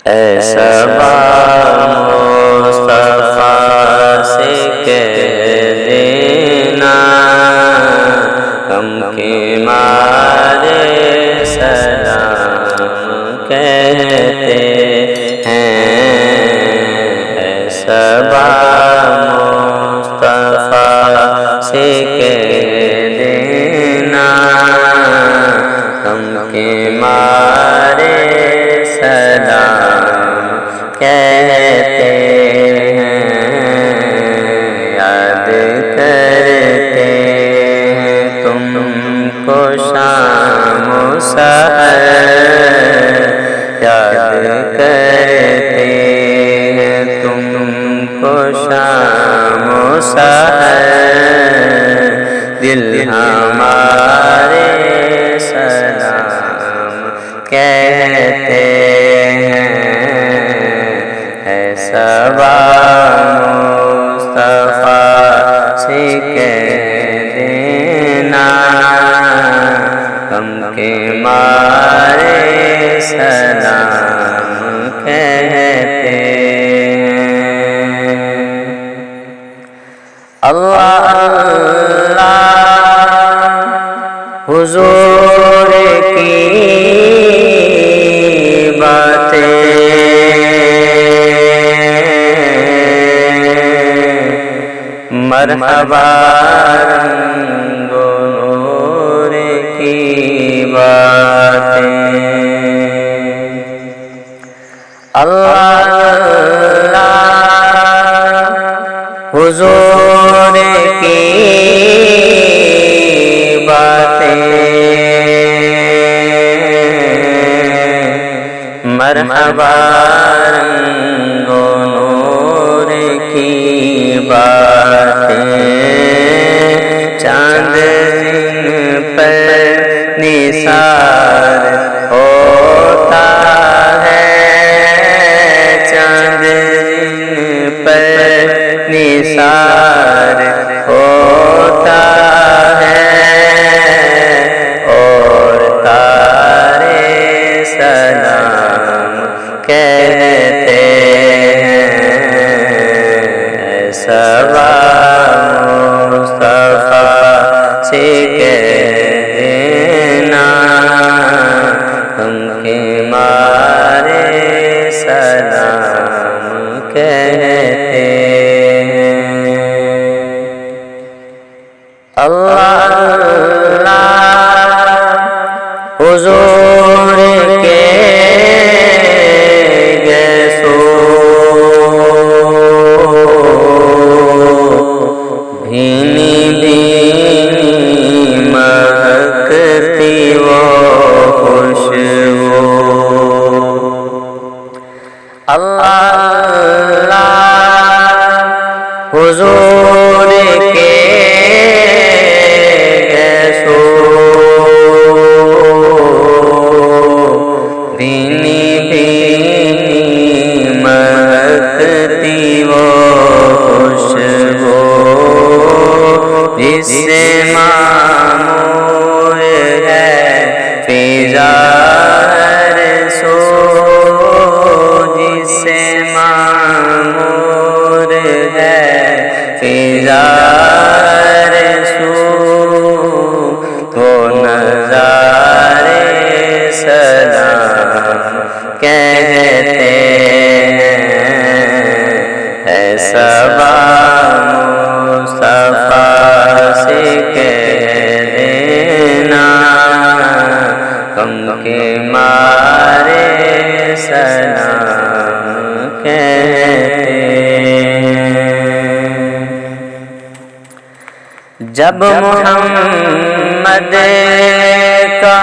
اےسبا مصطفی سے کہہ دینا غم کے مارے سلام کہتے ہیں، اےسبا مصطفی سے کہہ دینا غم کے مارے سلام کہتے ہیں، یاد کرتے ہیں تم کو شام و سحر، یاد کرتے ہیں تم کو شام و سحر، دل ہمارے سلام کہتے ہیں، اےسبا مصطفی سے کہہ دینا غم کے مارے سلام کہتے ہیں۔ اللہ اللہ حضور کی باتیں مرحبا رنگ و نور کی باتیں، اللہ اللہ حضور کی باتیں مرحبا رنگ و نور کی باتیں، چاند دن پر نثار ہوتا ہے، چاند دن پر نثار ہوتا ہے، اور تارے سلام کہتے ہیں، اےسبا مصطفی سے کہہ دینا غم کے مارے سلام کہتے ہیں۔ اللہ اللہ حضور کے گیسو بھینی بھینی مہکتی وہ خوشبو، اللہ اللہ حضور کے گیسو بھینی بھینی مہکتی وہ خوشبو، جس سے معمور ہے فضا ہر سو، جس سے معمور ہے فضا ہر سو، وہ نظارے سلام کہتے ہیں، اےسبا مصطفی سے کہہ دینا غم کے مارے سلام کہتے ہیں۔ جب محمد کا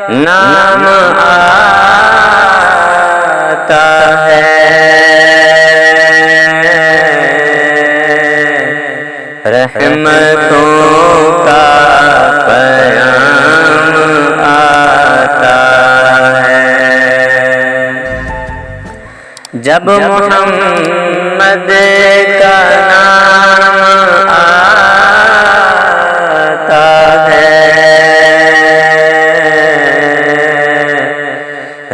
نام آتا ہے، رحمتوں کا پیام آتا ہے، جب محمد کا نام آتا ہے،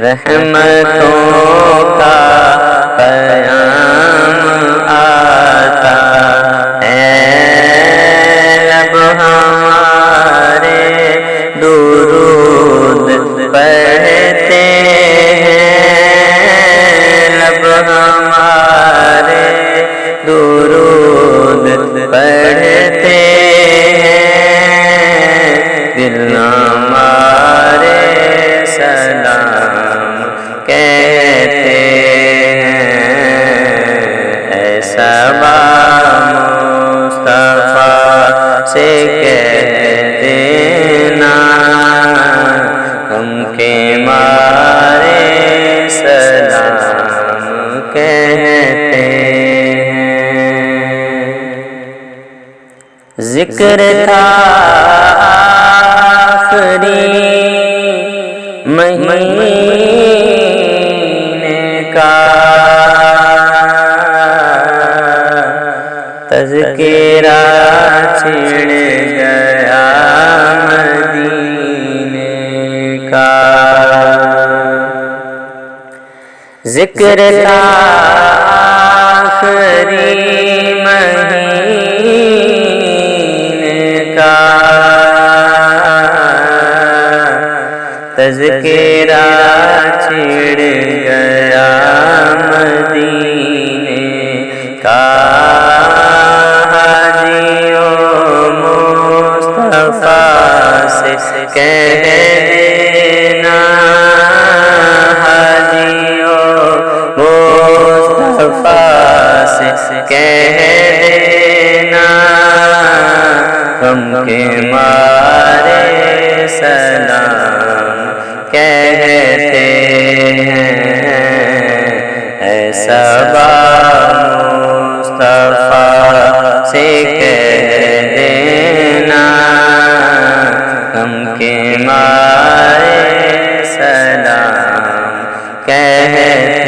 رحمتوں کا پیام آتا ہے، لب ہمارے درود پڑھتے ہیں، لب ہمارے درود پڑھتے ہیں، دل ہمارے سلام کہتے ہیں، اےسبا مصطفی سے کہہ دینا، ہم کے مارے سلام کہتے ہیں۔ ذکر تھا آخری مہینے کا، تذکرہ چھڑ گیا مدینے کا، ذکر تھا آخری مہینے کا، تذکرہ چھڑ گیا مدینے کا، حاجیوں مصطفی سے کہہ دینا، حاجیوں مصطفی سے کہہ دینا، ہم کے مارے سلام کہتے ہیں، اےسبا مصطفی سے کہہ دینا، ہم کے مارے سلام کہتے ہیں۔